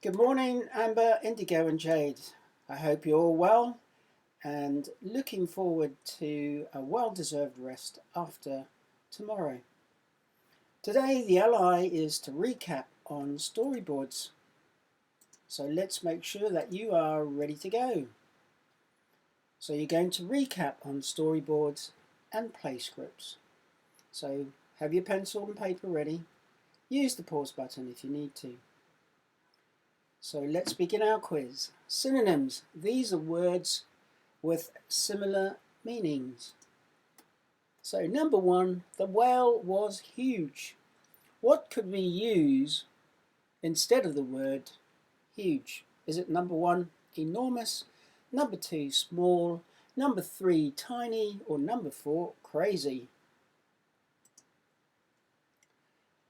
Good morning, Amber, Indigo and Jade. I hope you're all well and looking forward to a well-deserved rest after tomorrow. Today the ally is to recap on storyboards. So let's make sure that you are ready to go. So you're going to recap on storyboards and Playscipts. So have your pencil and paper ready. Use the pause button if you need to. So let's begin our quiz. Synonyms. These are words with similar meanings. So number one, the whale was huge. What could we use instead of the word huge? Is it number one, enormous, number two, small, number three, tiny, or number four, crazy?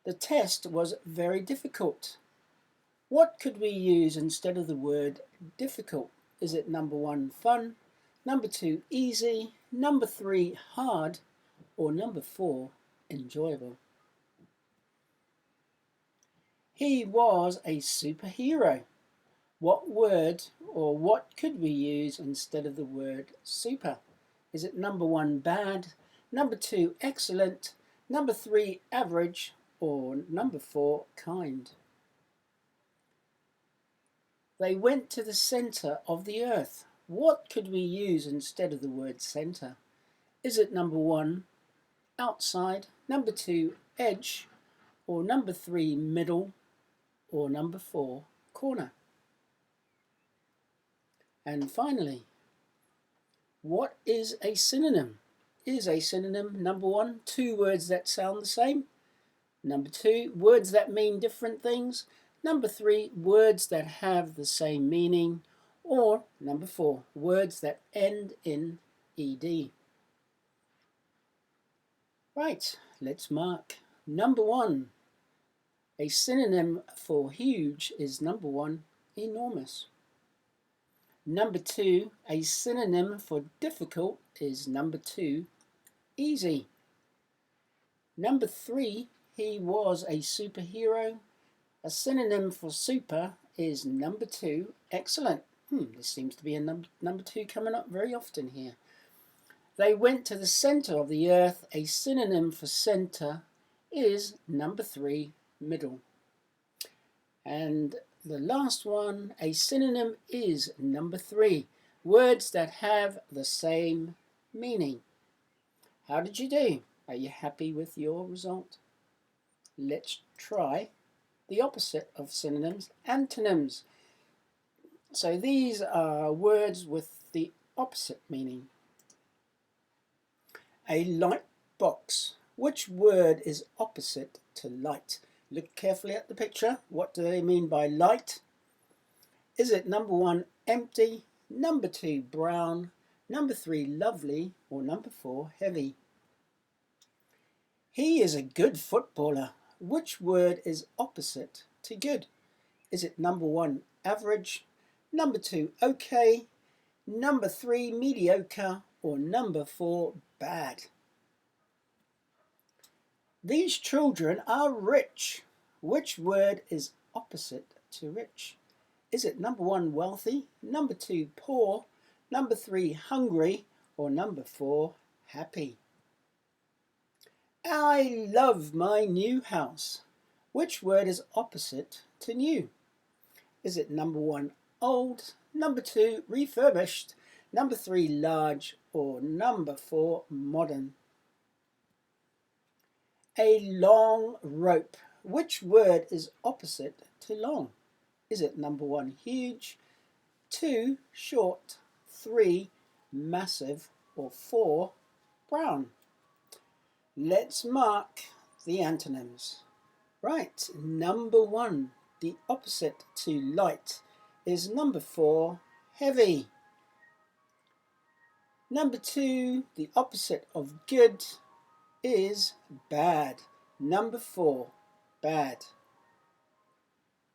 The test was very difficult. What could we use instead of the word difficult? Is it number one, fun, number two, easy, number three, hard, or number four, enjoyable? He was a superhero. What word or what could we use instead of the word super? Is it number one, bad, number two, excellent, number three, average, or number four, kind? They went to the centre of the earth. What could we use instead of the word centre? Is it number one, outside, number two, edge, or number three, middle, or number four, corner? And finally, what is a synonym? Is a synonym, number one, two words that sound the same? Number two, words that mean different things? Number three, words that have the same meaning? Or number four, words that end in ed? Right, let's mark. Number one, a synonym for huge is number one, enormous. Number two, a synonym for difficult is number two, easy. Number three, he was a superhero. A synonym for super is number two, excellent. This seems to be a number two coming up very often here. They went to the centre of the earth. A synonym for centre is number three, middle. And the last one, a synonym is number three, words that have the same meaning. How did you do? Are you happy with your result? Let's try the opposite of synonyms, antonyms. So these are words with the opposite meaning. A light box. Which word is opposite to light? Look carefully at the picture. What do they mean by light? Is it number one, empty, number two, brown, number three, lovely, or number four, heavy? He is a good footballer. Which word is opposite to good? Is it number one, average, number two, okay, number three, mediocre, or number four, bad? These children are rich. Which word is opposite to rich? Is it number one, wealthy, number two, poor, number three, hungry, or number four, happy? I love my new house. Which word is opposite to new? Is it number one, old, number two, refurbished, number three, large, or number four, modern? A long rope. Which word is opposite to long? Is it number one, huge, two, short, three, massive, or four, brown? Let's mark the antonyms. Right, number one, the opposite to light is number four, heavy. Number two, the opposite of good is bad. Number four, bad.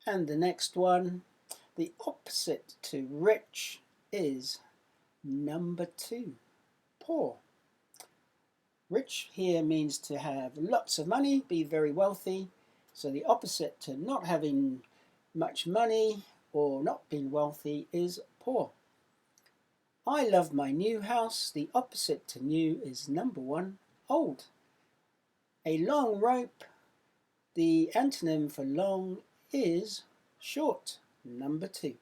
And the next one, the opposite to rich is number two, poor. Rich here means to have lots of money, be very wealthy. So the opposite to not having much money or not being wealthy is poor. I love my new house. The opposite to new is number 1, old. A long rope. The antonym for long is short, number 2.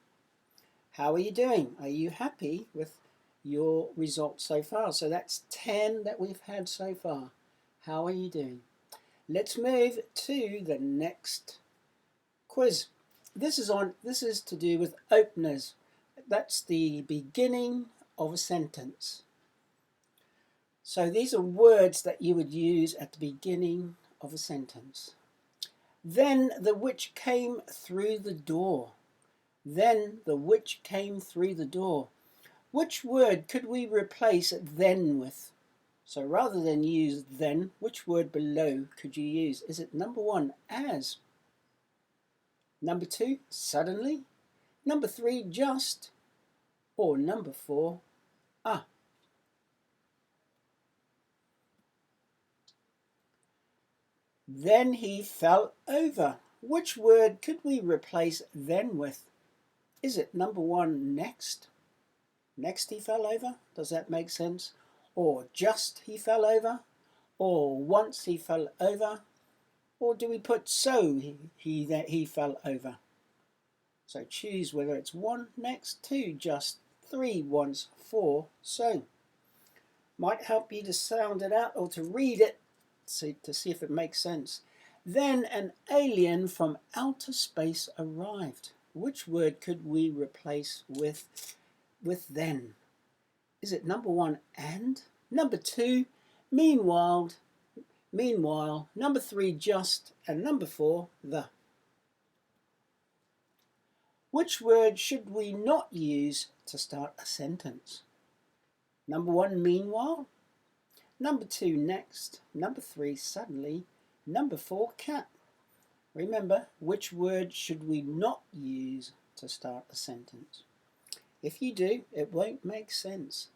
How are you doing? Are you happy with your results so far? So that's 10 that we've had so far. How are you doing? Let's move to the next quiz. This is to do with openers. That's the beginning of a sentence. So these are words that you would use at the beginning of a sentence. Then the witch came through the door. Then the witch came through the door. Which word could we replace then with? So rather than use then, which word below could you use? Is it number 1, as? Number 2, suddenly? Number 3, just? Or number 4, ah? Then he fell over. Which word could we replace then with? Is it number 1, next? Next he fell over? Does that make sense? Or just he fell over? Or once he fell over? Or do we put so he fell over? So choose whether it's 1, next, 2, just, 3, once, 4, so. Might help you to sound it out or to read it to see if it makes sense. Then an alien from outer space arrived. Which word could we replace with then? Is it number 1, and? Number 2, meanwhile. Number 3, just. And number 4, the. Which word should we not use to start a sentence? Number 1, meanwhile. Number 2, next. Number 3, suddenly. Number 4, cat. Remember, which word should we not use to start a sentence? If you do, it won't make sense.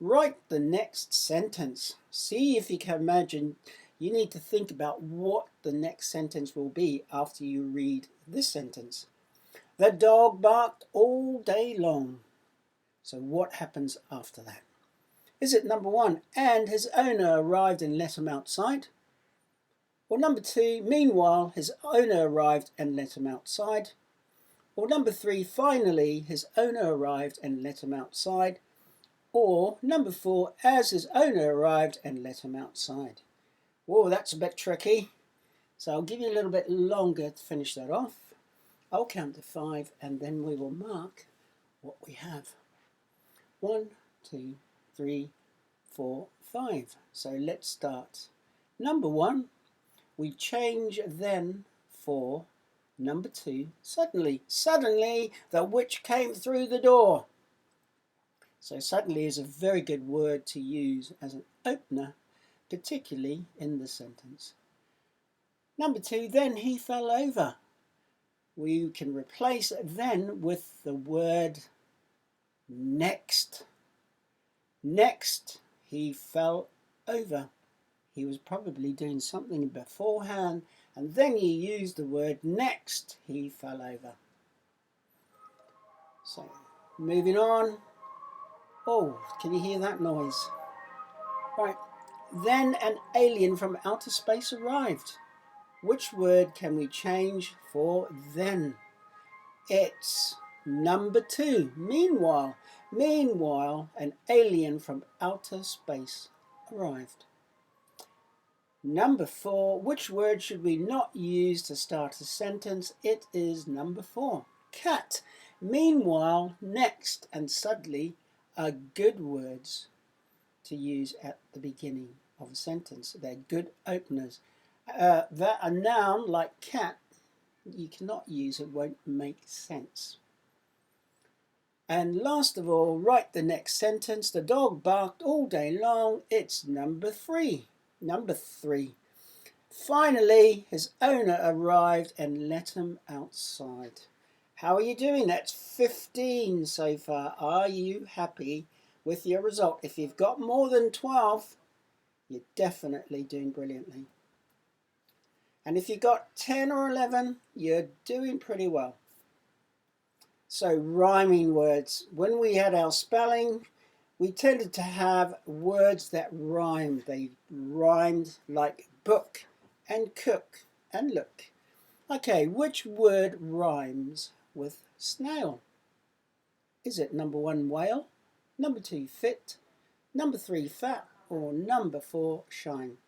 Write the next sentence. See if you can imagine. You need to think about what the next sentence will be after you read this sentence. The dog barked all day long. So what happens after that? Is it number 1, and his owner arrived and let him outside? Or number 2, meanwhile, his owner arrived and let him outside? Or number 3, finally, his owner arrived and let him outside? Or number 4, as his owner arrived and let him outside? Whoa, that's a bit tricky. So I'll give you a little bit longer to finish that off. I'll count to 5 and then we will mark what we have. 1, 2, 3, 4, 5. So let's start. Number 1, we change then for number 2, suddenly. Suddenly the witch came through the door. So suddenly is a very good word to use as an opener, particularly in the sentence. Number 2, then he fell over. We can replace then with the word next. Next, he fell over. He was probably doing something beforehand, and then you use the word next, he fell over. So, moving on. Oh, can you hear that noise? Right. Then an alien from outer space arrived. Which word can we change for then? It's number 2, meanwhile. Meanwhile, an alien from outer space arrived. Number 4, which word should we not use to start a sentence? It is number 4, cat. Meanwhile, next, and suddenly are good words to use at the beginning of a sentence. They're good openers. That a noun like cat, you cannot use, it won't make sense. And last of all, write the next sentence. The dog barked all day long. It's number 3. Number 3. Finally, his owner arrived and let him outside. How are you doing? That's 15 so far. Are you happy with your result? If you've got more than 12, you're definitely doing brilliantly. And if you got 10 or 11, you're doing pretty well. So rhyming words. When we had our spelling, we tended to have words that rhymed. They rhymed like book and cook and look. Okay, which word rhymes with snail? Is it number 1, whale, number 2, fit, number 3, fat, or number 4, shine?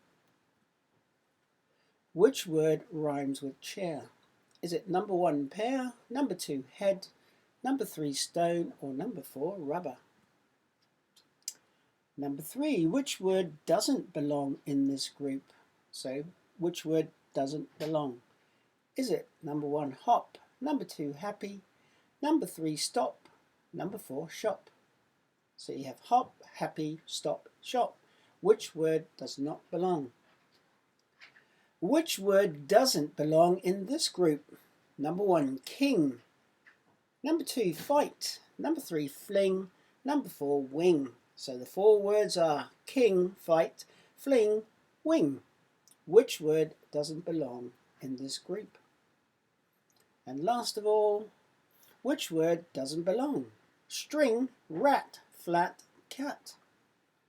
Which word rhymes with chair? Is it number 1, pear, number 2, head, number 3, stone, or number 4, rubber? Number 3, which word doesn't belong in this group? So, which word doesn't belong? Is it number 1, hop, number 2, happy, number 3, stop, number 4, shop? So you have hop, happy, stop, shop. Which word does not belong? Which word doesn't belong in this group? Number 1, king, number 2, fight, number 3, fling, number 4, wing. So the 4 words are king, fight, fling, wing. Which word doesn't belong in this group? And last of all, which word doesn't belong? String, rat, flat, cat.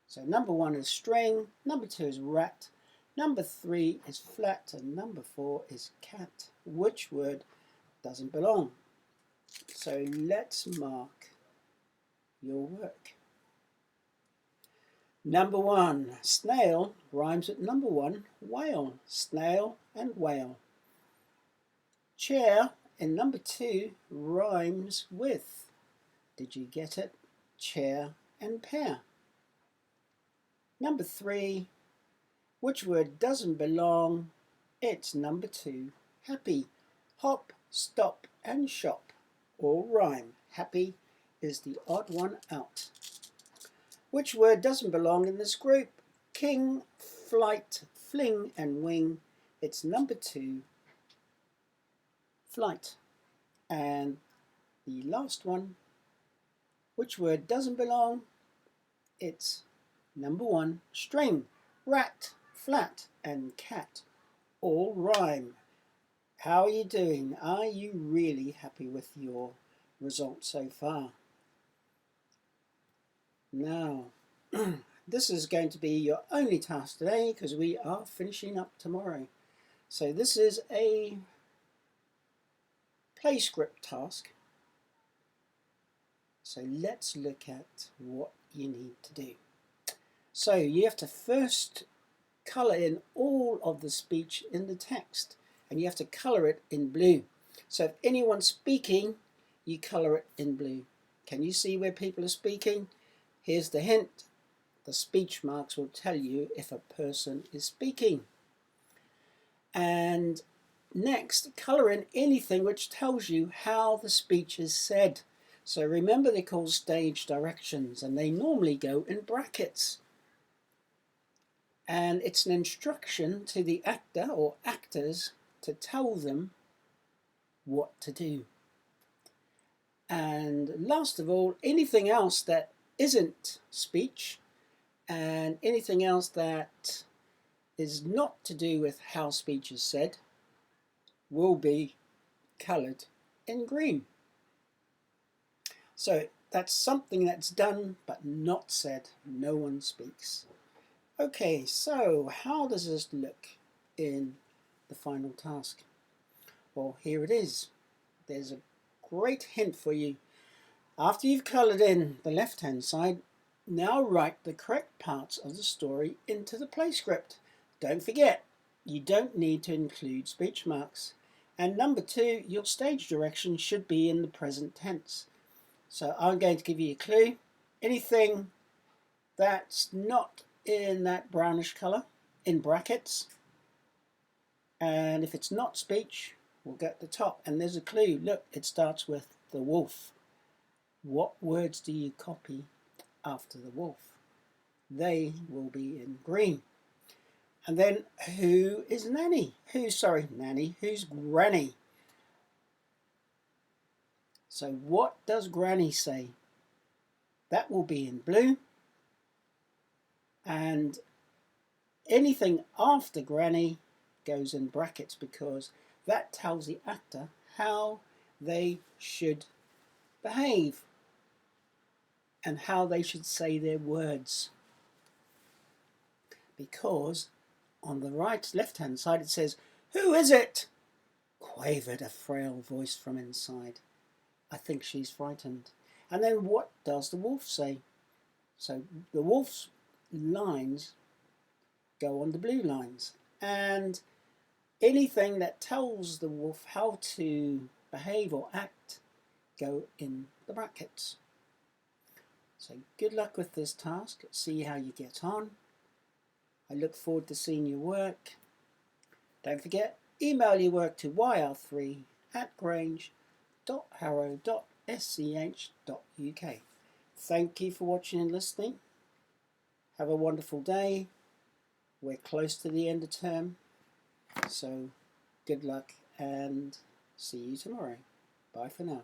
So number 1 is string, number 2 is rat, number 3 is flat, and number 4 is cat. Which word doesn't belong? So let's mark your work. Number 1, snail rhymes with number 1, whale, snail and whale. Chair in number 2 rhymes with, did you get it? Chair and pear. Number 3, which word doesn't belong? It's number 2, happy. Hop, stop and shop all rhyme. Happy is the odd one out. Which word doesn't belong in this group? King, flight, fling and wing. It's number 2, flight. And the last one, which word doesn't belong? It's number 1, string. Rat, flat and cat all rhyme. How are you doing? Are you really happy with your results so far? Now, this is going to be your only task today because we are finishing up tomorrow. So this is a Playscript task. So let's look at what you need to do. So you have to first colour in all of the speech in the text, and you have to colour it in blue. So if anyone's speaking, you colour it in blue. Can you see where people are speaking? Here's the hint. The speech marks will tell you if a person is speaking. And next, colour in anything which tells you how the speech is said. So remember, they're called stage directions, and they normally go in brackets. And it's an instruction to the actor or actors to tell them what to do. And last of all, anything else that isn't speech and anything else that is not to do with how speech is said will be coloured in green. So that's something that's done but not said. No one speaks. Okay, so how does this look in the final task? Well, here it is. There's a great hint for you. After you've coloured in the left-hand side, now write the correct parts of the story into the Playscript. Don't forget, you don't need to include speech marks. And number 2, your stage direction should be in the present tense. So I'm going to give you a clue. Anything that's not in that brownish colour, in brackets, and if it's not speech, we'll get the top. And there's a clue. Look, it starts with the wolf. What words do you copy after the wolf? They will be in green. And then who is Nanny? Who's Granny? So what does Granny say? That will be in blue. And anything after Granny goes in brackets because that tells the actor how they should behave and how they should say their words. Because on the left-hand side it says, "Who is it?" quavered a frail voice from inside. I think she's frightened. And then what does the wolf say? So the wolf's lines go on the blue lines, and anything that tells the wolf how to behave or act go in the brackets. So good luck with this task. See how you get on. I look forward to seeing your work. Don't forget, email your work to yr3@grange.harrow.sch.uk. Thank you for watching and listening. Have a wonderful day. We're close to the end of term, so good luck and see you tomorrow. Bye for now.